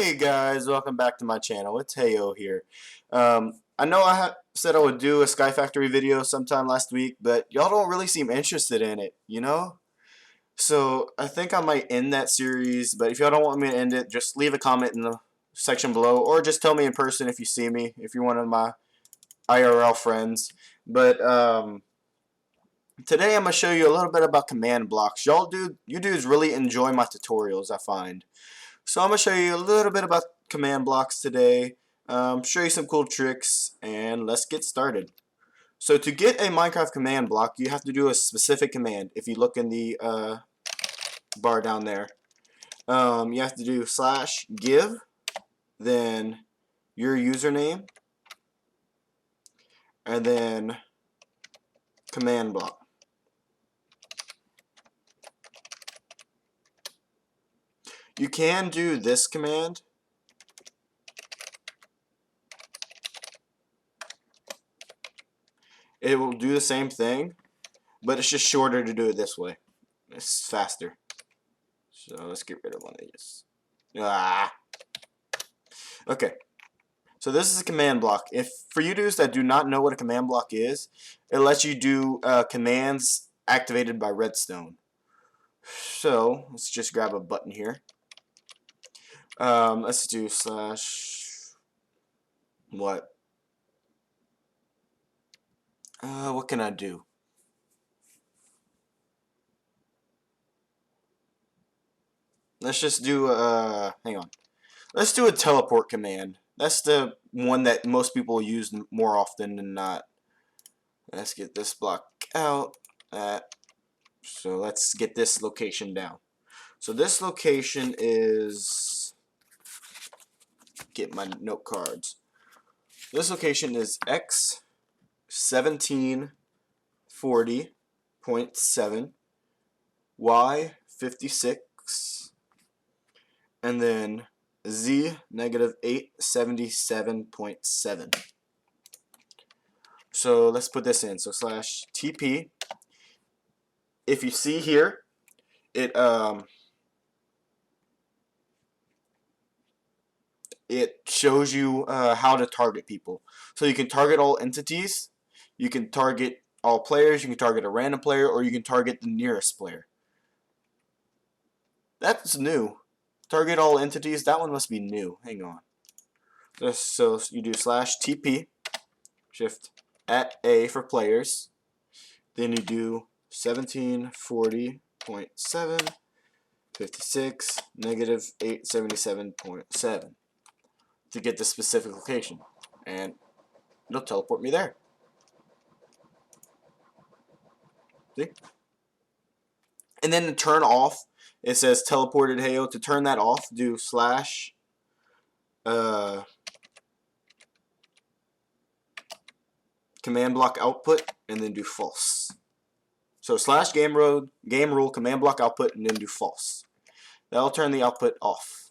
Hey guys, welcome back to my channel. It's Heyo here. I know I said I would do a Sky Factory video sometime last week, but y'all don't really seem interested in it, you know? So I think I might end that series, but if y'all don't want me to end it, just leave a comment in the section below, or just tell me in person if you see me, if you're one of my IRL friends. But today I'm going to show you a little bit about command blocks. You dudes really enjoy my tutorials, I find. So I'm going to show you a little bit about command blocks today, show you some cool tricks, and let's get started. So to get a Minecraft command block, you have to do a specific command. If you look in the bar down there, you have to do /give, then your username, and then command block. You can do this command. It will do the same thing, but it's just shorter to do it this way. It's faster. So let's get rid of one of these. Okay. So this is a command block. If for you dudes that do not know what a command block is, it lets you do commands activated by redstone. So let's just grab a button here. Let's do / what? What can I do? Let's just do hang on. Let's do a teleport command. That's the one that most people use more often than not. Let's get this block out. So let's get this location down. So this location is, get my note cards. This location is X 1740.7, Y 56, and then Z negative 877.7. So let's put this in. So /TP. If you see here, it shows you how to target people. So you can target all entities, you can target all players, you can target a random player, or you can target the nearest player. That's new. Target all entities, that one must be new. Hang on. So you do /TP, shift @A for players, then you do 1740.7, 56, negative 877.7 to get the specific location, and it'll teleport me there. See? And then to turn off, it says teleported Heyo. To turn that off, do command block output and then do false. So /game rule command block output and then do false. That'll turn the output off,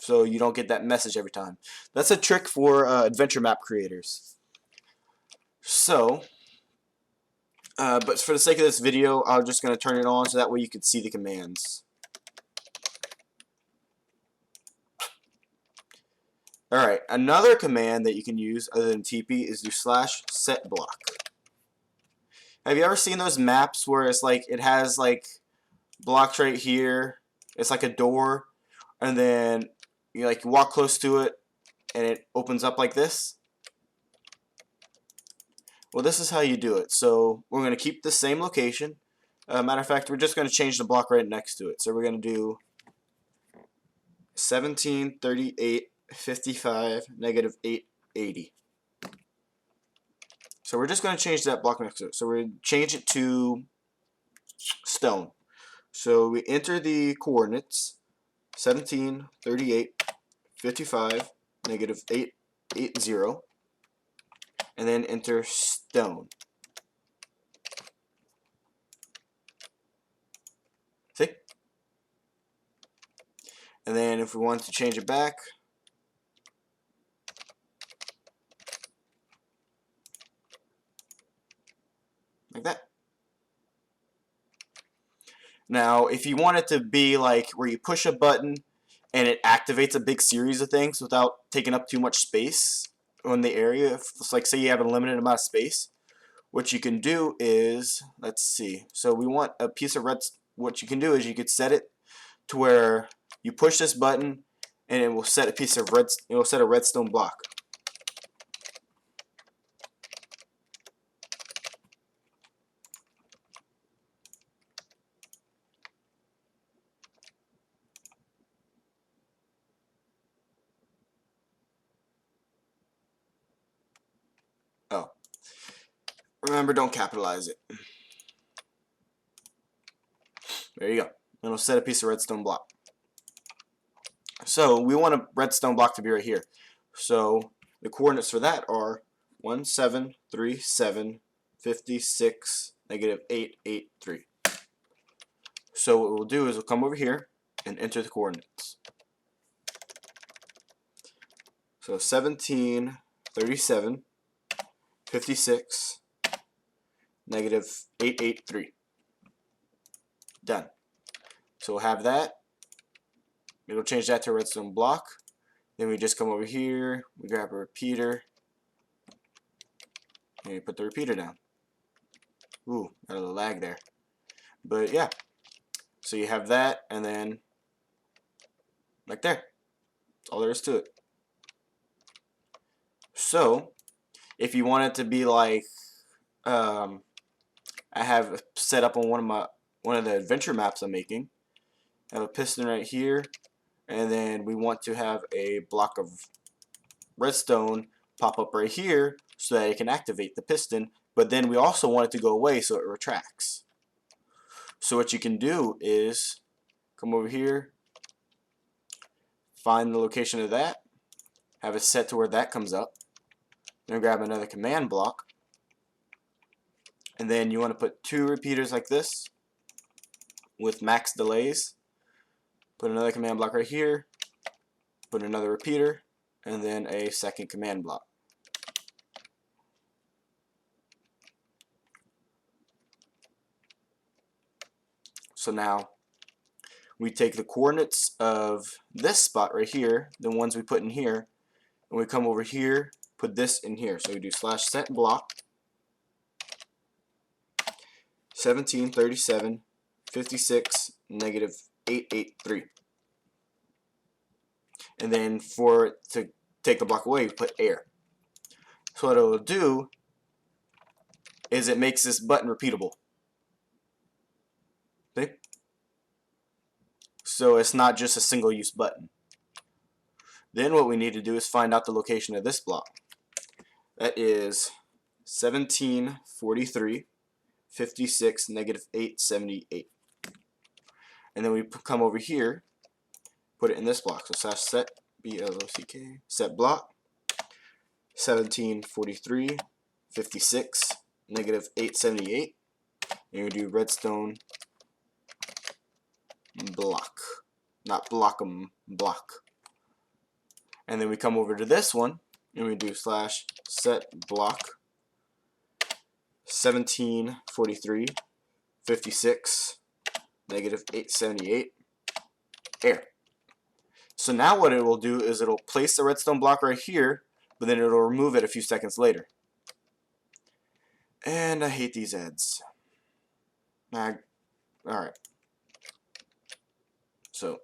so you don't get that message every time. That's a trick for adventure map creators. So, but for the sake of this video, I'm just going to turn it on so that way you can see the commands. Alright, another command that you can use other than TP is do /setBlock. Have you ever seen those maps where it's like, it has like blocks right here, it's like a door, and then you walk close to it and it opens up like this? Well, this is how you do it. So we're going to keep the same location. Matter of fact, we're just going to change the block right next to it. So we're going to do 1738.55, negative 880. So we're just going to change that block next to it. So we're going to change it to stone. So we enter the coordinates 1738.55, negative 880, and then enter stone. See? And then if we want to change it back, like that. Now, if you want it to be like where you push a button and it activates a big series of things without taking up too much space on the area. If it's like, say you have a limited amount of space, what you can do is, let's see, so we want a piece of what you can do is you could set it to where you push this button and it will set a piece of it will set a redstone block. Oh, remember, don't capitalize it. There you go. It'll set a piece of redstone block. So we want a redstone block to be right here. So the coordinates for that are 1737 56 negative 883. So what we'll do is we'll come over here and enter the coordinates. So 1737 56 negative 883. Done. So we'll have that. It'll change that to a redstone block. Then we just come over here, we grab a repeater, and we put the repeater down. Ooh, got a little lag there. But yeah, so you have that, and then like there. That's all there is to it. So if you want it to be like, I have set up on one of the adventure maps I'm making. I have a piston right here, and then we want to have a block of redstone pop up right here so that it can activate the piston, but then we also want it to go away so it retracts. So what you can do is come over here, find the location of that, have it set to where that comes up, then grab another command block, and then you want to put 2 repeaters like this with max delays. Put another command block right here, put another repeater, and then a second command block. So now we take the coordinates of this spot right here, the ones we put in here, and we come over here, put this in here. So we do /set block 1737 56 negative 883. And then for it to take the block away, you put air. So what it will do is it makes this button repeatable. See? So it's not just a single use button. Then what we need to do is find out the location of this block. That is 1743 56 negative 878. And then we come over here, put it in this block. So /set block set block 1743 56 negative 878. And we do redstone block, not block'em, block. And then we come over to this one and we do /set block 1743 56 negative 878 air. So now what it will do is it'll place the redstone block right here, but then it'll remove it a few seconds later. And I hate these ads. Alright. So,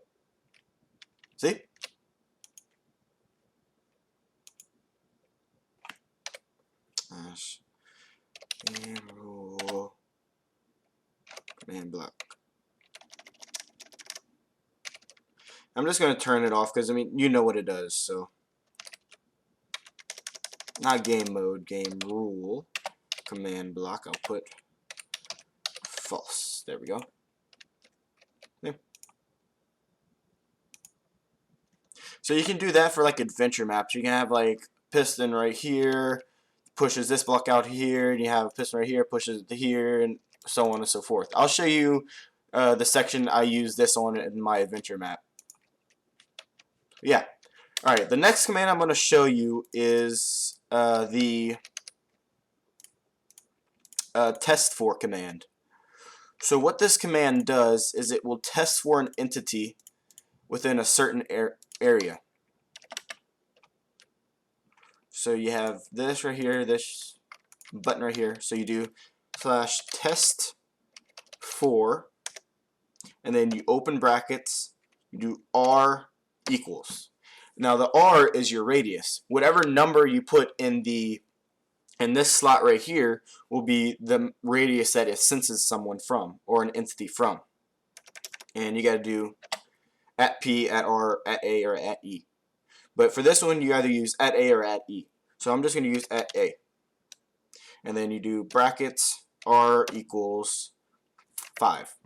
see? Rule command block. I'm just going to turn it off because, I mean, you know what it does, so. Not game mode, game rule command block. I'll put false. There we go. Yeah. So you can do that for like adventure maps. You can have like piston right here, pushes this block out here, and you have a piston right here, pushes it to here, and so on and so forth. I'll show you the section I use this on in my adventure map. Yeah. Alright, the next command I'm going to show you is the testfor command. So what this command does is it will test for an entity within a certain area. So you have this right here, this button right here. So you do /testfor, and then you open brackets, you do r equals. Now the r is your radius. Whatever number you put in this slot right here will be the radius that it senses someone from, or an entity from. And you got to do @p, @r, @a, or @e. But for this one, you either use @a or @e. So I'm just going to use @a. And then you do brackets, r equals 5.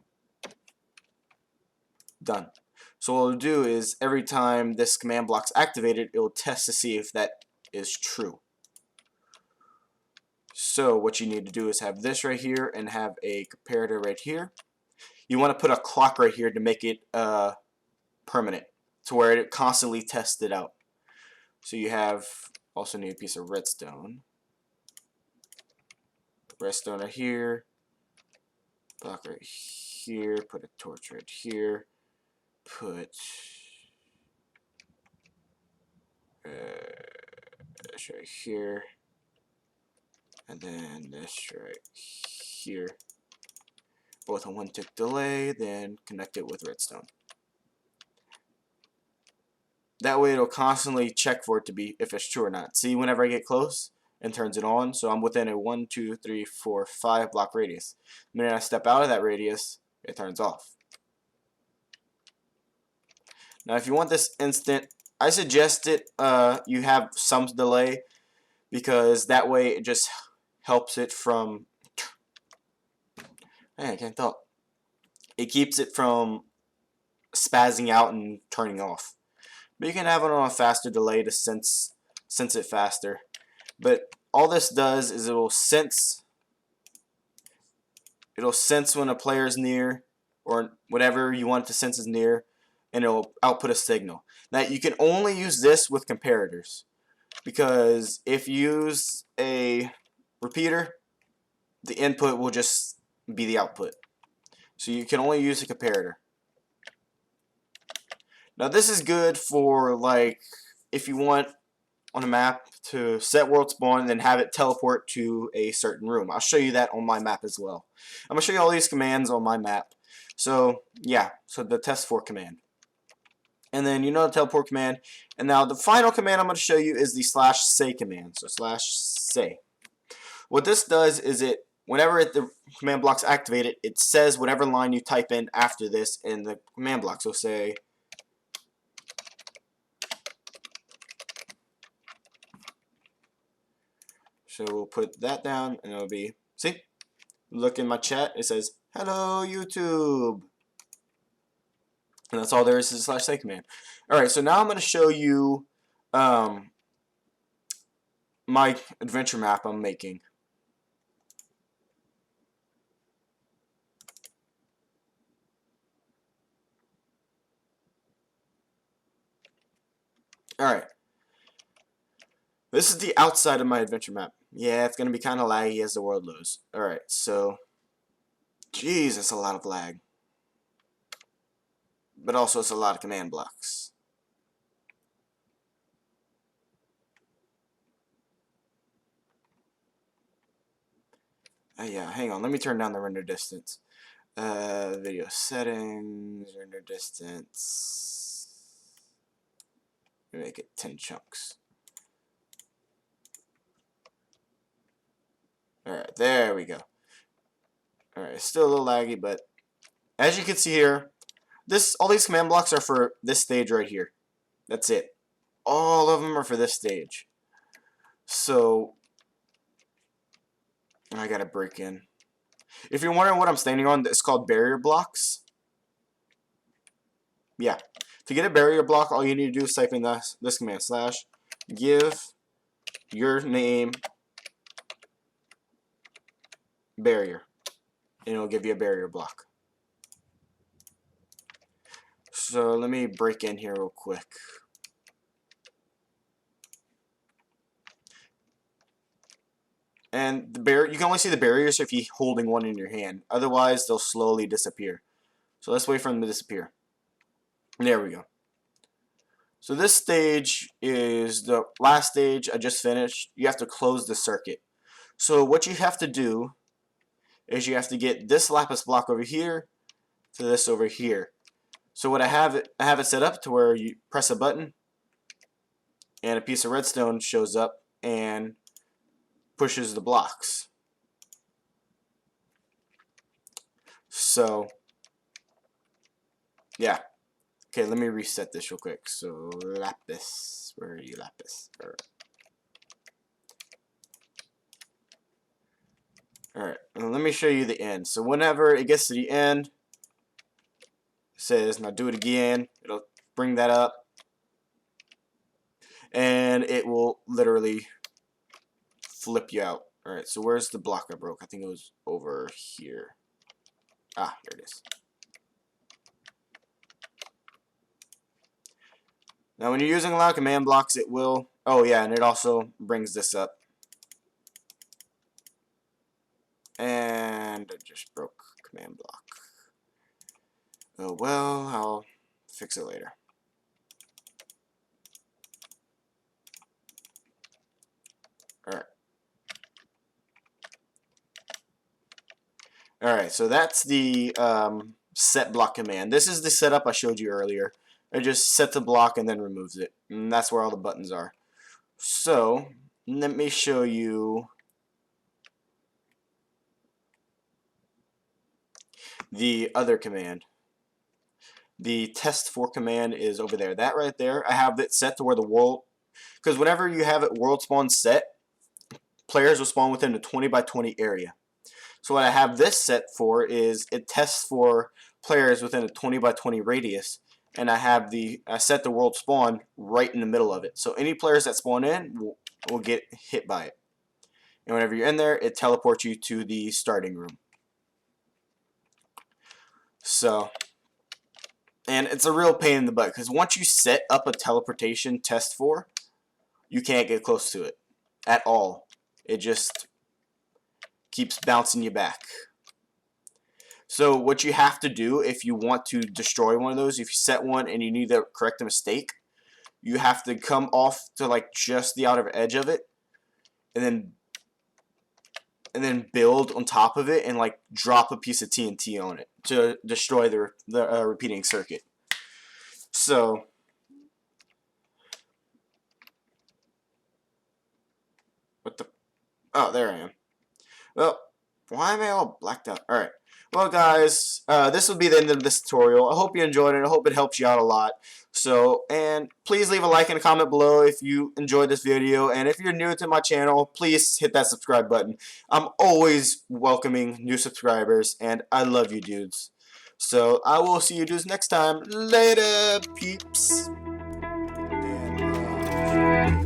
Done. So what we'll do is every time this command block's activated, it will test to see if that is true. So what you need to do is have this right here and have a comparator right here. You want to put a clock right here to make it permanent, to where it constantly tests it out. So you also need a piece of redstone. Redstone right here, block right here, put a torch right here, put this right here, and then this right here. Both on 1 tick delay, then connect it with redstone. That way it'll constantly check for it to be if it's true or not. See, whenever I get close, and turns it on, so I'm within a 1, 2, 3, 4, 5 block radius. The minute I step out of that radius, it turns off. Now if you want this instant, I suggest you have some delay, because that way it just helps it from, I can't talk. It keeps it from spazzing out and turning off. But you can have it on a faster delay to sense it faster. But all this does is it'll sense when a player is near, or whatever you want it to sense is near, and it'll output a signal. Now you can only use this with comparators, because if you use a repeater, the input will just be the output. So you can only use a comparator. Now this is good for, like, if you want on a map to set world spawn and then have it teleport to a certain room. I'll show you that on my map as well. I'm going to show you all these commands on my map. So yeah, so the testfor command. And then you know the teleport command. And now the final command I'm going to show you is the /say command. So /say. What this does is whenever the command block's activated, it says whatever line you type in after this in the command block. So say So we'll put that down, and it'll be, see, look in my chat, it says, hello YouTube. And that's all there is to the /say command. Alright, so now I'm going to show you my adventure map I'm making. Alright. This is the outside of my adventure map. Yeah, it's going to be kind of laggy as the world loads. Alright, so, jeez, that's a lot of lag. But also it's a lot of command blocks. Yeah, hang on, let me turn down the render distance. Video settings, render distance. Make it 10 chunks. Alright, there we go. Alright, it's still a little laggy, but as you can see here, all these command blocks are for this stage right here. That's it. All of them are for this stage. So, I gotta break in. If you're wondering what I'm standing on, it's called barrier blocks. Yeah. To get a barrier block, all you need to do is type in this command, /give your name barrier, and it'll give you a barrier block. So let me break in here real quick. And you can only see the barriers if you're holding one in your hand. Otherwise, they'll slowly disappear. So let's wait for them to disappear. There we go. So this stage is the last stage I just finished. You have to close the circuit. So what you have to do is you have to get this lapis block over here to this over here. So what I have it set up to where you press a button and a piece of redstone shows up and pushes the blocks. So yeah. Okay, let me reset this real quick. So lapis, where are you, lapis? Alright, let me show you the end. So whenever it gets to the end, it says now do it again. It'll bring that up. And it will literally flip you out. Alright, so where's the block I broke? I think it was over here. Ah, here it is. Now when you're using a lot of command blocks, it will... Oh yeah, and it also brings this up. And I just broke command block. Oh well, I'll fix it later. Alright. Alright, so that's the set block command. This is the setup I showed you earlier. It just sets the block and then removes it. And that's where all the buttons are. So, let me show you the other command. The testfor command is over there. That right there, I have it set to where the world... Because whenever you have it world spawn set, players will spawn within a 20 by 20 area. So what I have this set for is it tests for players within a 20 by 20 radius. And I set the world spawn right in the middle of it. So any players that spawn in will get hit by it. And whenever you're in there, it teleports you to the starting room. So, and it's a real pain in the butt because once you set up a teleportation testfor, you can't get close to it at all. It just keeps bouncing you back. So what you have to do if you want to destroy one of those, if you set one and you need to correct a mistake, you have to come off to like just the outer edge of it, and then build on top of it and like drop a piece of TNT on it to destroy the repeating circuit. So what the? Oh, there I am. Well, why am I all blacked out? Alright. Well, guys, this will be the end of this tutorial. I hope you enjoyed it. I hope it helps you out a lot. So, and please leave a like and a comment below if you enjoyed this video. And if you're new to my channel, please hit that subscribe button. I'm always welcoming new subscribers, and I love you dudes. So, I will see you dudes next time. Later, peeps. And,